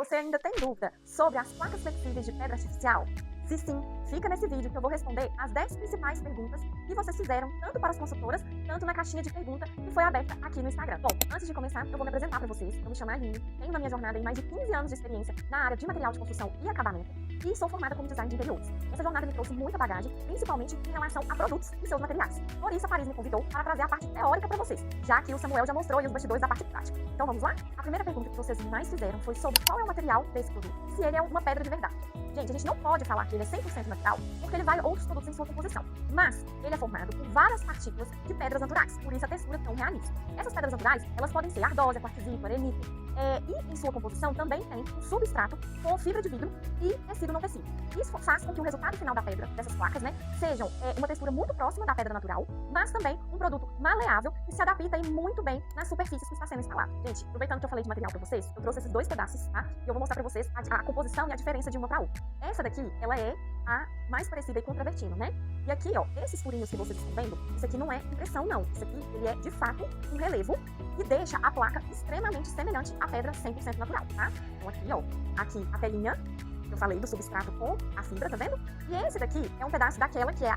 Você ainda tem dúvida sobre as placas flexíveis de pedra artificial? Se sim, fica nesse vídeo que eu vou responder as 10 principais perguntas que vocês fizeram, tanto para as consultoras, tanto na caixinha de pergunta que foi aberta aqui no Instagram. Bom, antes de começar, eu vou me apresentar para vocês. Eu me chamo Aline, tenho na minha jornada aí mais de 15 anos de experiência na área de material de construção e acabamento e sou formada como design de interiores. Essa jornada me trouxe muita bagagem, principalmente em relação a produtos e seus materiais. Por isso, a Paris me convidou para trazer a parte teórica para vocês, já que o Samuel já mostrou os bastidores da parte prática. Então vamos lá? A primeira pergunta que vocês mais fizeram foi sobre qual é o material desse produto, se ele é uma pedra de verdade. Gente, a gente não pode falar que ele é 100% natural, porque ele vai outros produtos em sua composição. Mas ele é formado por várias partículas de pedras naturais, por isso a textura tão realista. Essas pedras naturais, elas podem ser ardósia, quartzito, arenito, e em sua composição também tem um substrato com fibra de vidro e tecido não tecido. Isso faz com que o resultado final da pedra, dessas placas, sejam uma textura muito próxima da pedra natural, mas também um produto maleável que se adapta aí muito bem nas superfícies que está sendo instalado. Gente, aproveitando que eu falei de material para vocês, eu trouxe esses dois pedaços, tá? E eu vou mostrar para vocês a composição e a diferença de uma para outra. Essa daqui, ela é a mais parecida com o travertino, né? E aqui, ó, esses furinhos que vocês estão vendo, isso aqui não é impressão, não. Isso aqui, ele é, de fato, um relevo que deixa a placa extremamente semelhante à pedra 100% natural, tá? Então aqui, ó, aqui a telinha, eu falei do substrato com a fibra, tá vendo? E esse daqui é um pedaço daquela que é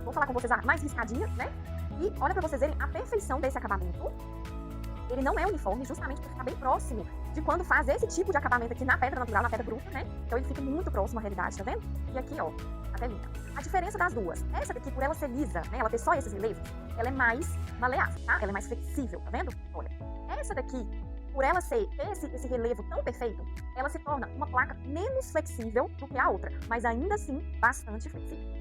vou falar com vocês, a mais riscadinha, né? E olha pra vocês verem a perfeição desse acabamento. Ele não é uniforme, justamente por ficar bem próximo de quando faz esse tipo de acabamento aqui na pedra natural, na pedra bruta, né? Então ele fica muito próximo à realidade, tá vendo? E aqui, ó, a telinha. A diferença das duas, essa daqui, por ela ser lisa, né? Ela ter só esses relevos, ela é mais maleável, tá? Ela é mais flexível, tá vendo? Olha, essa daqui, por ela ser esse relevo tão perfeito, ela se torna uma placa menos flexível do que a outra, mas ainda assim bastante flexível.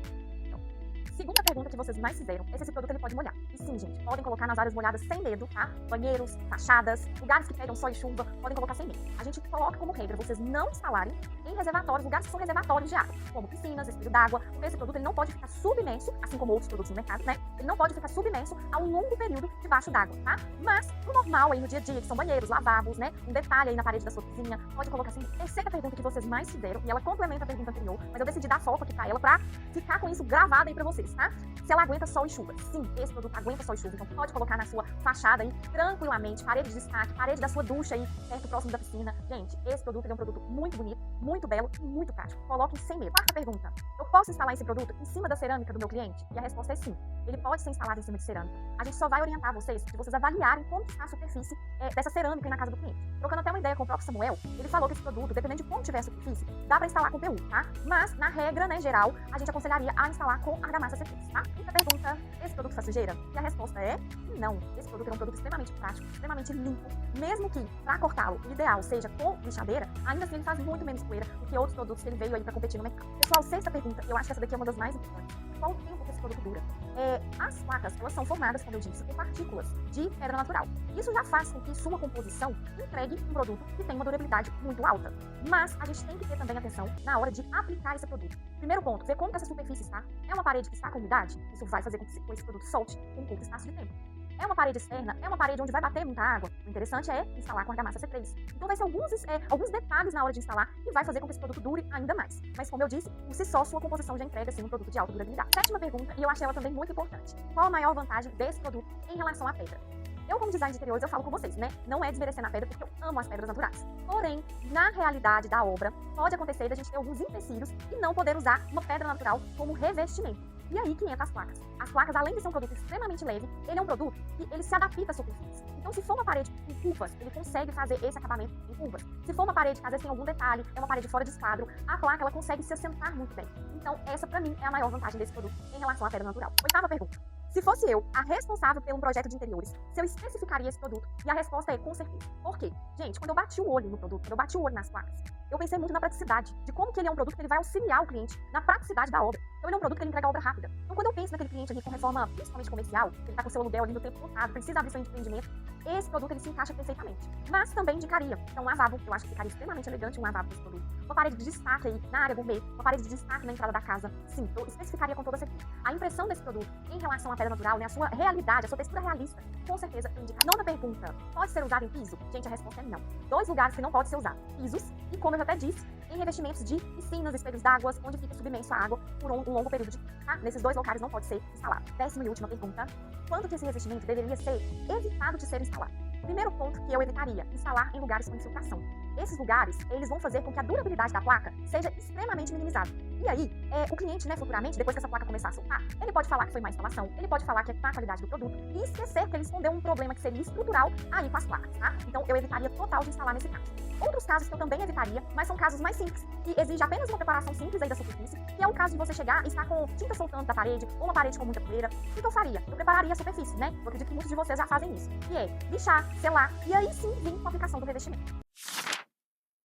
Segunda pergunta que vocês mais fizeram é se esse produto ele pode molhar. E sim, gente, podem colocar nas áreas molhadas sem medo, tá? Banheiros, fachadas, lugares que pegam sol e chuva, podem colocar sem medo. A gente coloca como regra vocês não instalarem em reservatórios, lugares que são reservatórios de água, como piscinas, espelho d'água, porque esse produto ele não pode ficar submerso, assim como outros produtos no mercado, né? Ele não pode ficar submerso a um longo período debaixo d'água, tá? Mas, no normal aí no dia a dia, que são banheiros, lavabos, né? Um detalhe aí na parede da sua cozinha, pode colocar sem medo. Terceira pergunta que vocês mais fizeram, e ela complementa a pergunta anterior, mas eu decidi dar foco aqui pra ela pra ficar com isso gravado aí pra vocês, tá? Se ela aguenta sol e chuva. Sim, esse produto aguenta sol e chuva, então pode colocar na sua fachada aí tranquilamente, parede de destaque, parede da sua ducha aí, perto próximo da piscina. Gente, esse produto ele é um produto muito bonito, muito belo e muito prático. Coloquem sem medo. Quarta pergunta, eu posso instalar esse produto em cima da cerâmica do meu cliente? E a resposta é sim, ele pode ser instalado em cima de cerâmica. A gente só vai orientar vocês, de vocês avaliarem como está a superfície dessa cerâmica aí na casa do cliente. Trocando até uma ideia com o próprio Samuel, ele falou que esse produto, dependendo de como tiver a superfície, dá pra instalar com PU, tá? Mas, na regra, né, geral, a gente aconselharia a instalar com argamassa C3, tá? Quinta pergunta, esse produto faz sujeira? E a resposta é não. Esse produto é um produto extremamente prático, extremamente limpo. Mesmo que, para cortá-lo, o ideal seja com lixadeira, ainda assim ele faz muito menos poeira do que outros produtos que ele veio aí para competir no mercado. Pessoal, sexta pergunta, eu acho que essa daqui é uma das mais importantes. Qual o tempo que esse produto dura? As placas, elas são formadas, como eu disse, por partículas de pedra natural. Isso já faz com que sua composição entregue um produto que tem uma durabilidade muito alta. Mas a gente tem que ter também atenção na hora de aplicar esse produto. Primeiro ponto, ver como que essa superfície está. É uma parede que está com umidade? Isso vai fazer com que esse produto solte com um curto espaço de tempo. É uma parede externa? É uma parede onde vai bater muita água? O interessante é instalar com argamassa C3. Então vai ser alguns detalhes na hora de instalar e vai fazer com que esse produto dure ainda mais. Mas como eu disse, por si só, sua composição já entrega assim, um produto de alta durabilidade. Sétima pergunta, e eu achei ela também muito importante. Qual a maior vantagem desse produto em relação à pedra? Eu, como design de interiores, eu falo com vocês, né? Não é desmerecer na pedra, porque eu amo as pedras naturais. Porém, na realidade da obra, pode acontecer da gente ter alguns empecilhos e não poder usar uma pedra natural como revestimento. E aí que entra as placas. As placas, além de ser um produto extremamente leve, ele é um produto que ele se adapta à superfície. Então, se for uma parede com curvas, ele consegue fazer esse acabamento em curvas. Se for uma parede que às vezes tem algum detalhe, é uma parede fora de esquadro, a placa ela consegue se assentar muito bem. Então, essa pra mim é a maior vantagem desse produto em relação à pedra natural. Oitava pergunta. Se fosse eu a responsável por um projeto de interiores, se eu especificaria esse produto? E a resposta é com certeza. Por quê? Gente, quando eu bati o olho no produto, quando eu bati o olho nas placas, eu pensei muito na praticidade, de como que ele é um produto que ele vai auxiliar o cliente na praticidade da obra. Então ele é um produto que ele entrega a obra rápida. Então quando eu penso naquele cliente ali com reforma, principalmente comercial, que ele tá com seu aluguel ali no tempo lotado, precisa abrir seu empreendimento, esse produto ele se encaixa perfeitamente. Mas também indicaria. Então um lavabo, eu acho que ficaria extremamente elegante um lavabo desse produto. Uma parede de destaque aí na área gourmet, uma parede de destaque na entrada da casa. Sim, eu especificaria com toda certeza. A impressão desse produto em relação à pedra natural, né, a sua realidade, a sua textura realista, com certeza eu indicaria. Nona pergunta, pode ser usado em piso? Gente, a resposta é não. Dois lugares que não pode ser usado, pisos e, como eu já até disse, em revestimentos de piscinas, espelhos d'água, onde fica submerso a água por um longo período de tempo, tá? Nesses dois locais não pode ser instalado. Décima e última pergunta, quanto que esse revestimento deveria ser evitado de ser instalado? Primeiro ponto que eu evitaria, instalar em lugares com infiltração. esses lugares, eles vão fazer com que a durabilidade da placa seja extremamente minimizada. E aí, o cliente, né, futuramente, depois que essa placa começar a soltar, ele pode falar que foi má instalação, ele pode falar que é má qualidade do produto e esquecer que ele escondeu um problema que seria estrutural aí com as placas, tá? Então, eu evitaria total de instalar nesse caso. Outros casos que eu também evitaria, mas são casos mais simples, que exigem apenas uma preparação simples aí da superfície, que é o caso de você chegar e estar com tinta soltando da parede, ou uma parede com muita poeira. O que eu faria? Eu prepararia a superfície, né? Eu acredito que muitos de vocês já fazem isso, que é lixar, selar, e aí sim vir com a aplicação do revestimento.